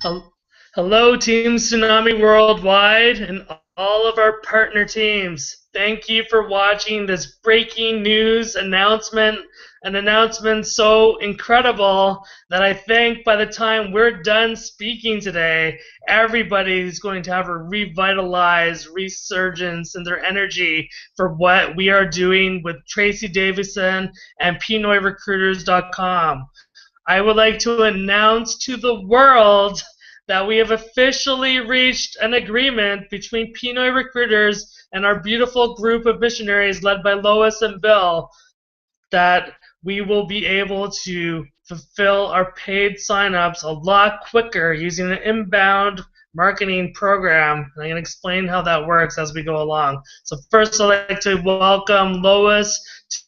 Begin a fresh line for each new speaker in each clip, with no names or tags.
Hel- Hello, Team Tsunami Worldwide and all of our partner teams. Thank you for watching this breaking news announcement, an announcement so incredible that I think by the time we're done speaking today, everybody's going to have a revitalized resurgence in their energy for what we are doing with Tracy Davison and PinoyRecruiters.com. I would like to announce to the world that we have officially reached an agreement between Pinoy Recruiters and our beautiful group of missionaries led by Lois and Bill that we will be able to fulfill our paid signups a lot quicker using an inbound marketing program. And I'm going to explain how that works as we go along. So first, I'd like to welcome Lois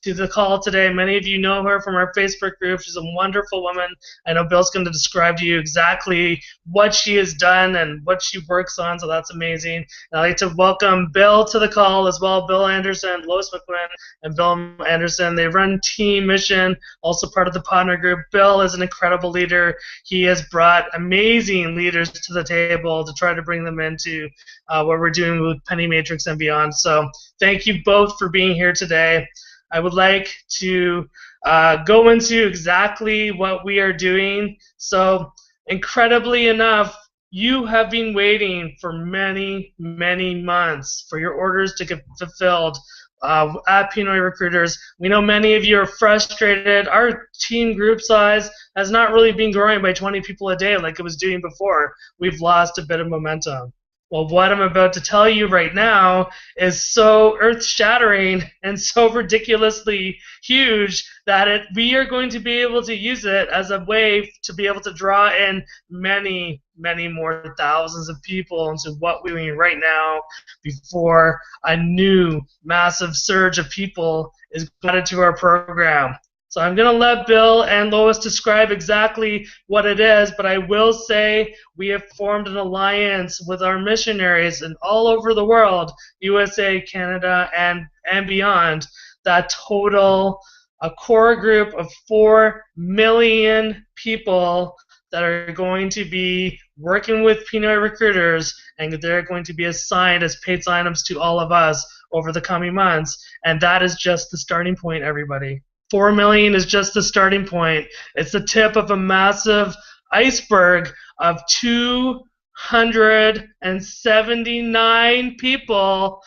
to the call today. Many of you know her from our Facebook group. She's a wonderful woman. I know Bill's going to describe to you exactly what she has done and what she works on, so that's amazing. And I'd like to welcome Bill to the call as well. Bill Anderson, Lois McQuinn, and Bill Anderson. They run Team Mission, also part of the partner group. Bill is an incredible leader. He has brought amazing leaders to the table to try to bring them into what we're doing with Penny Matrix and beyond. So thank you both for being here today. I would like to go into exactly what we are doing. So incredibly enough, you have been waiting for many, many months for your orders to get fulfilled at Pinoy Recruiters. We know many of you are frustrated. Our team group size has not really been growing by 20 people a day like it was doing before. We've lost a bit of momentum. Well, what I'm about to tell you right now is so earth-shattering and so ridiculously huge that we are going to be able to use it as a way to be able to draw in many, many more thousands of people into what we're doing right now before a new massive surge of people is added to our program. So I'm going to let Bill and Lois describe exactly what it is, but I will say we have formed an alliance with our missionaries in all over the world, USA, Canada, and beyond, that total a core group of 4 million people that are going to be working with Pinoy Recruiters, and they're going to be assigned as paid signups to all of us over the coming months. And that is just the starting point, everybody. 4 million is just the starting point. It's the tip of a massive iceberg of 279 people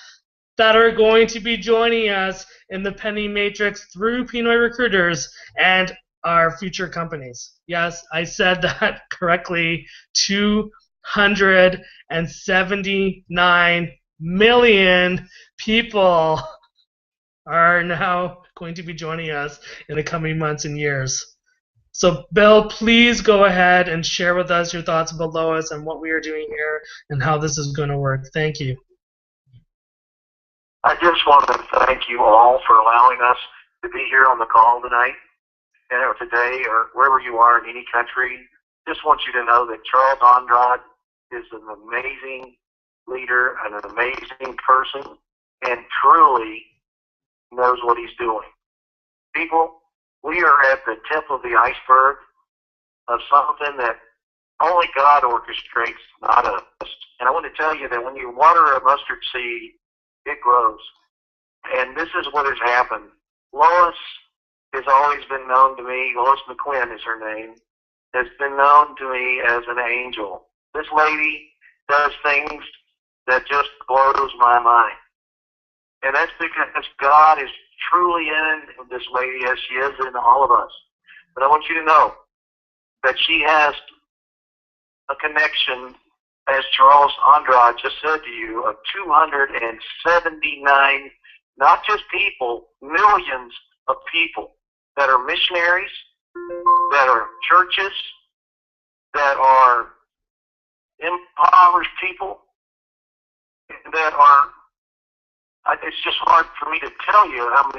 that are going to be joining us in the Penny Matrix through Pinoy Recruiters and our future companies. Yes, I said that correctly. 279 million people are now going to be joining us in the coming months and years. So, Bill, please go ahead and share with us your thoughts about Lois and what we are doing here and how this is going to work. Thank you.
I just want to thank you all for allowing us to be here on the call tonight, or today, or wherever you are in any country. Just want you to know that Charles Andrade is an amazing leader, an amazing person, and truly knows what he's doing. People, we are at the tip of the iceberg of something that only God orchestrates, not us. And I want to tell you that when you water a mustard seed, it grows. And this is what has happened. Lois has always been known to me, Lois McQuinn is her name, has been known to me as an angel. This lady does things that just blows my mind. And that's because God is truly in this lady as she is in all of us. But I want you to know that she has a connection, as Charles Andrade just said to you, of 279, not just people, millions of people that are missionaries, that are churches, that are impoverished people, that are, it's just hard for me to tell you how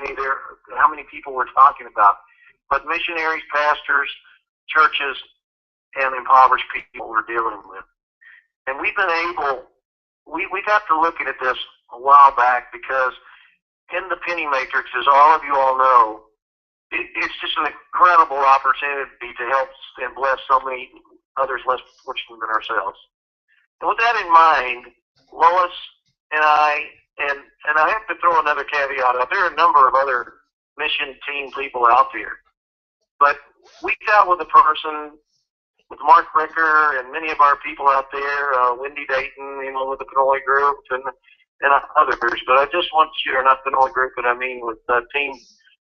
many people we're talking about. But missionaries, pastors, churches, and impoverished people we're dealing with. And we've been able, we got to looking at this a while back because in the Penny Matrix, as all of you all know, it's just an incredible opportunity to help and bless so many others less fortunate than ourselves. And with that in mind, Lois and I have to throw another caveat out. There are a number of other mission team people out there, but we got with a person with Mark Ricker and many of our people out there, Wendy Dayton, with the Pinoy group and others. But I just want you, or not the Pinoy group, but I mean with Team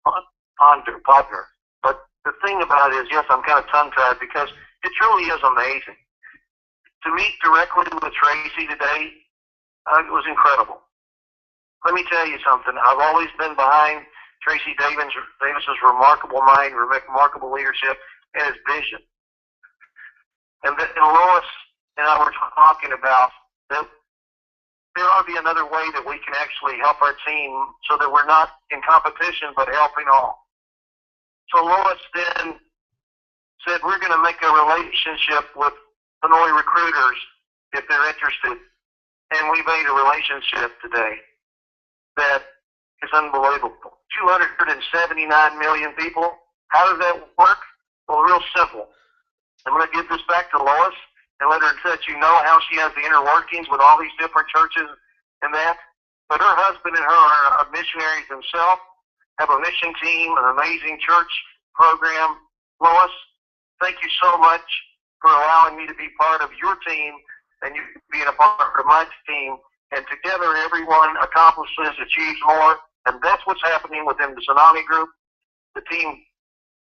Podner. But the thing about it is, yes, I'm kind of tongue-tied because it truly is amazing. To meet directly with Tracy today, it was incredible. Let me tell you something. I've always been behind Tracy Davis's remarkable mind, remarkable leadership, and his vision. And Lois and I were talking about that there ought to be another way that we can actually help our team so that we're not in competition but helping all. So Lois then said, we're going to make a relationship with Pinoy Recruiters if they're interested. And we made a relationship today that is unbelievable. 279 million people. How does that work? Well, real simple. I'm going to give this back to Lois and let you know how she has the inner workings with all these different churches and that. But her husband and her are missionaries themselves, have a mission team, an amazing church program. Lois, thank you so much for allowing me to be part of your team and you being a part of my team. And together everyone accomplishes, achieves more. And that's what's happening within the Tsunami group, the Team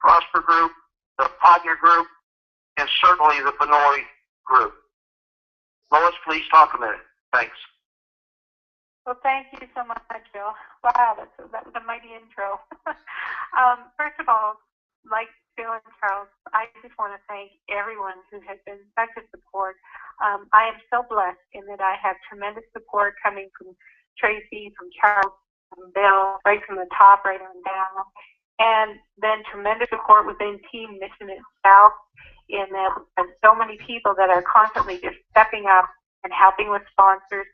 Prosper group, the Podner group, and certainly the Pinoy group. Lois, please talk a minute. Thanks.
Well, thank you so much, Bill. Wow, that was a mighty intro. First of all, like Bill and Charles, I just want to thank everyone who has been such a support. I am so blessed in that I have tremendous support coming from Tracy, from Charles, from Bill, right from the top, right on down, and then tremendous support within Team Mission itself, in that and so many people that are constantly just stepping up and helping with sponsors.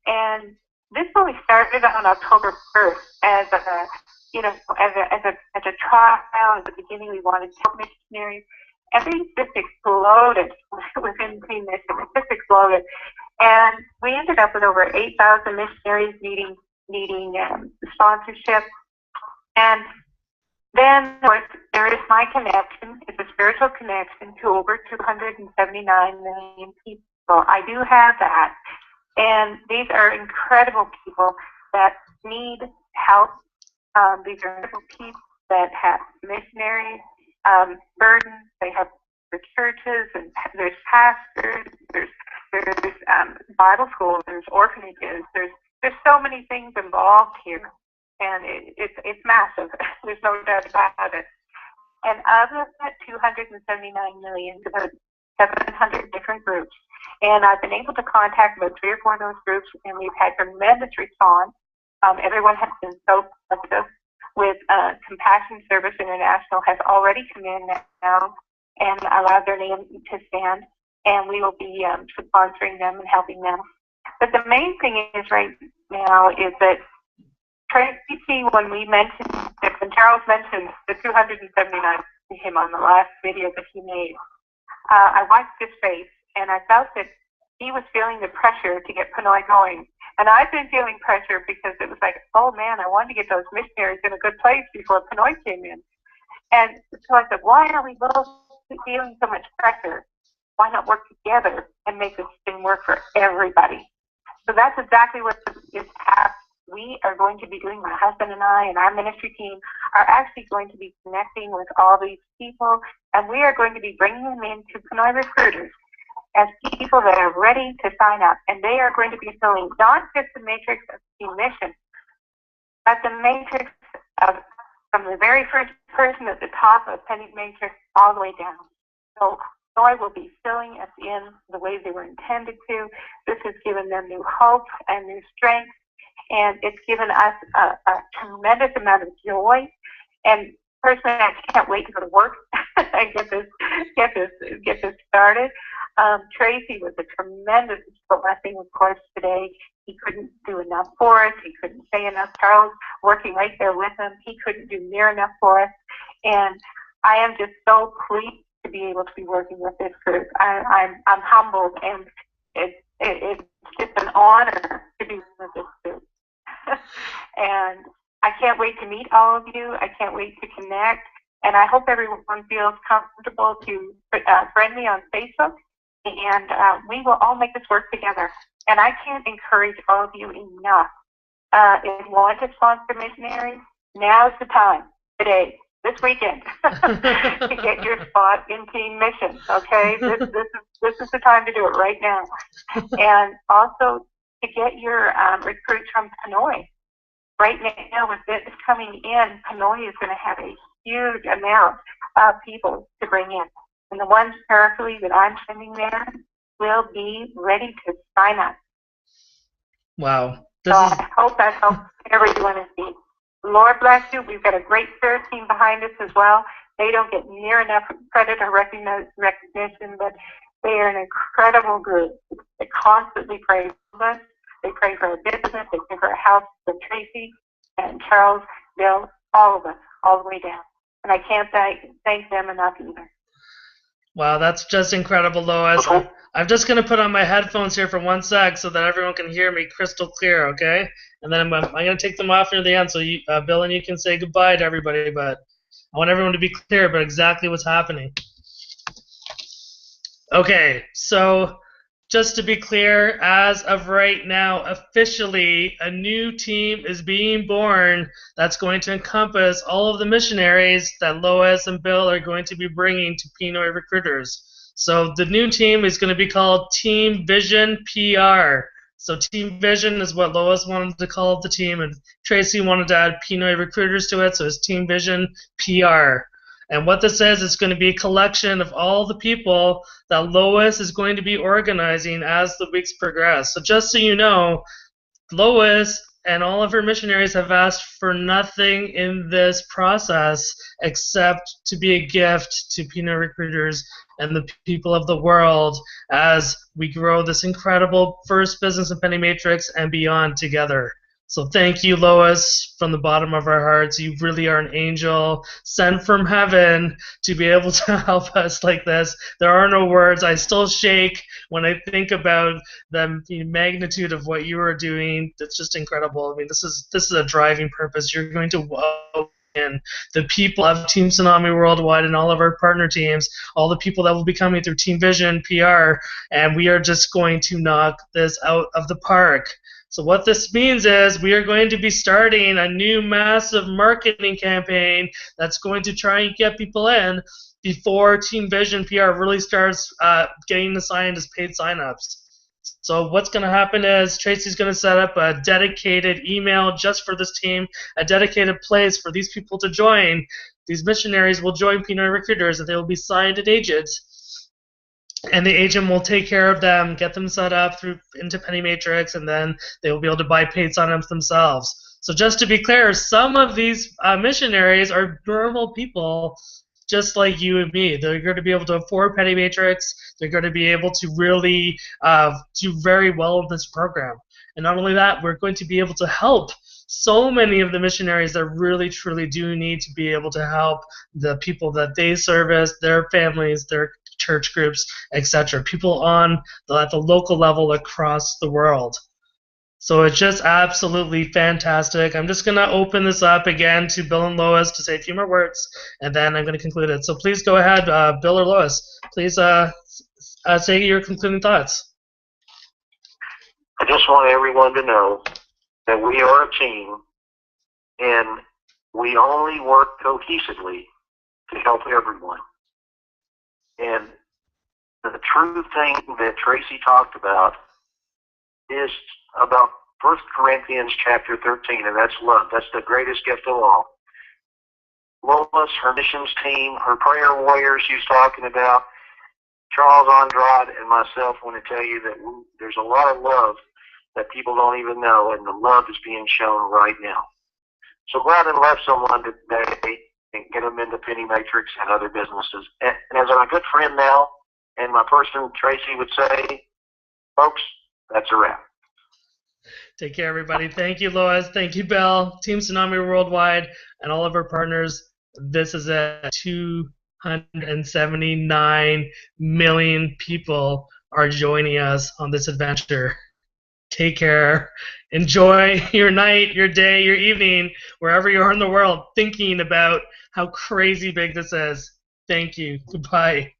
And this really started on October 1st as a trial. At the beginning, we wanted to help missionaries. Everything just exploded within Team Mission. It just exploded, and we ended up with over 8,000 missionaries needing sponsorship. And then, of course, there is my connection. It's a spiritual connection to over 279 million people. I do have that. And these are incredible people that need help. These are incredible people that have missionary burdens. They have their churches, and there's pastors, there's Bible schools, there's orphanages, there's so many things involved here. And it's massive. There's no doubt about it. And of that 279 million, about 700 different groups. And I've been able to contact about 3 or 4 of those groups, and we've had tremendous response. Everyone has been so positive. With Compassion Service International has already come in now and allowed their name to stand, and we will be sponsoring them and helping them. But the main thing is right now is that Tracy, when Charles mentioned the 279 to him on the last video that he made, I watched his face, and I felt that he was feeling the pressure to get Pinoy going. And I've been feeling pressure because it was like, oh man, I wanted to get those missionaries in a good place before Pinoy came in. And so I said, why are we both feeling so much pressure? Why not work together and make this thing work for everybody? So that's exactly what is happening. We are going to be doing, my husband and I and our ministry team are actually going to be connecting with all these people, and we are going to be bringing them into Pinoy Recruiters as people that are ready to sign up. And they are going to be filling not just the matrix of Team Mission, but the matrix of from the very first person at the top of Penny Matrix all the way down. So Pinoy will be filling us in the way they were intended to. This has given them new hope and new strength. And it's given us a tremendous amount of joy. And personally, I can't wait to go to work and get this started. Tracy was a tremendous blessing, of course, today. He couldn't do enough for us. He couldn't say enough. Charles, working right there with him, he couldn't do near enough for us. And I am just so pleased to be able to be working with this group. I'm humbled, and it's just an honor to be with this group. And I can't wait to meet all of you. I can't wait to connect. And I hope everyone feels comfortable to friend me on Facebook. And we will all make this work together. And I can't encourage all of you enough. If you want to sponsor missionaries, now's the time, today, this weekend, to get your spot in Team Mission. Okay, this is the time to do it right now. And also to get your recruits from Pinoy. Right now, with this coming in, Pinoy is going to have a huge amount of people to bring in. And the ones carefully that I'm sending there will be ready to sign up.
Wow.
I hope that helps everyone indeed. Lord bless you. We've got a great prayer team behind us as well. They don't get near enough credit or recognition, but they are an incredible group. They constantly pray for us. They pray for our business. They pray for our health. And Tracy and Charles, Bill, all of us, all the way down. And I can't thank them enough either.
Wow, that's just incredible, Lois. I'm just going to put on my headphones here for 1 sec so that everyone can hear me crystal clear, okay? And then I'm going to take them off near the end so you, Bill and you can say goodbye to everybody, but I want everyone to be clear about exactly what's happening. Okay, so just to be clear, as of right now, officially, a new team is being born that's going to encompass all of the missionaries that Lois and Bill are going to be bringing to Pinoy Recruiters. So the new team is going to be called Team Vision PR. So Team Vision is what Lois wanted to call the team, and Tracy wanted to add Pinoy Recruiters to it, so it's Team Vision PR. And what this is, it's going to be a collection of all the people that Lois is going to be organizing as the weeks progress. So just so you know, Lois and all of her missionaries have asked for nothing in this process except to be a gift to Pinoy Recruiters and the people of the world as we grow this incredible first business in Penny Matrix and beyond together. So thank you, Lois, from the bottom of our hearts. You really are an angel sent from heaven to be able to help us like this. There are no words. I still shake when I think about the magnitude of what you are doing. It's just incredible. I mean, this is a driving purpose. You're going to and the people of Team Tsunami Worldwide and all of our partner teams, all the people that will be coming through Team Vision PR, and we are just going to knock this out of the park. So what this means is we are going to be starting a new massive marketing campaign that's going to try and get people in before Team Vision PR really starts getting assigned as paid signups. So what's going to happen is Tracy's going to set up a dedicated email just for this team, a dedicated place for these people to join. These missionaries will join Pinoy Recruiters, and they will be signed an agent. And the agent will take care of them, get them set up into Penny Matrix, and then they will be able to buy paid signups themselves. So just to be clear, some of these missionaries are normal people just like you and me. They're going to be able to afford Penny Matrix. They're going to be able to really do very well in this program. And not only that, we're going to be able to help so many of the missionaries that really, truly do need to be able to help the people that they service, their families, their church groups, etc. People at the local level across the world. So it's just absolutely fantastic. I'm just going to open this up again to Bill and Lois to say a few more words, and then I'm going to conclude it. So please go ahead, Bill or Lois. Please say your concluding thoughts.
I just want everyone to know that we are a team, and we only work cohesively to help everyone. And the true thing that Tracy talked about is about 1 Corinthians chapter 13, and that's love. That's the greatest gift of all. Lois, her missions team, her prayer warriors she's talking about, Charles Andrade, and myself want to tell you that there's a lot of love that people don't even know, and the love is being shown right now. So go out and love someone today and get them into Penny Matrix and other businesses. And as my good friend now, and my person Tracy would say, folks, that's a wrap.
Take care, everybody. Thank you, Lois. Thank you, Bill. Team Tsunami Worldwide and all of our partners. This is it. 179 million people are joining us on this adventure. Take care. Enjoy your night, your day, your evening, wherever you are in the world, thinking about how crazy big this is. Thank you. Goodbye.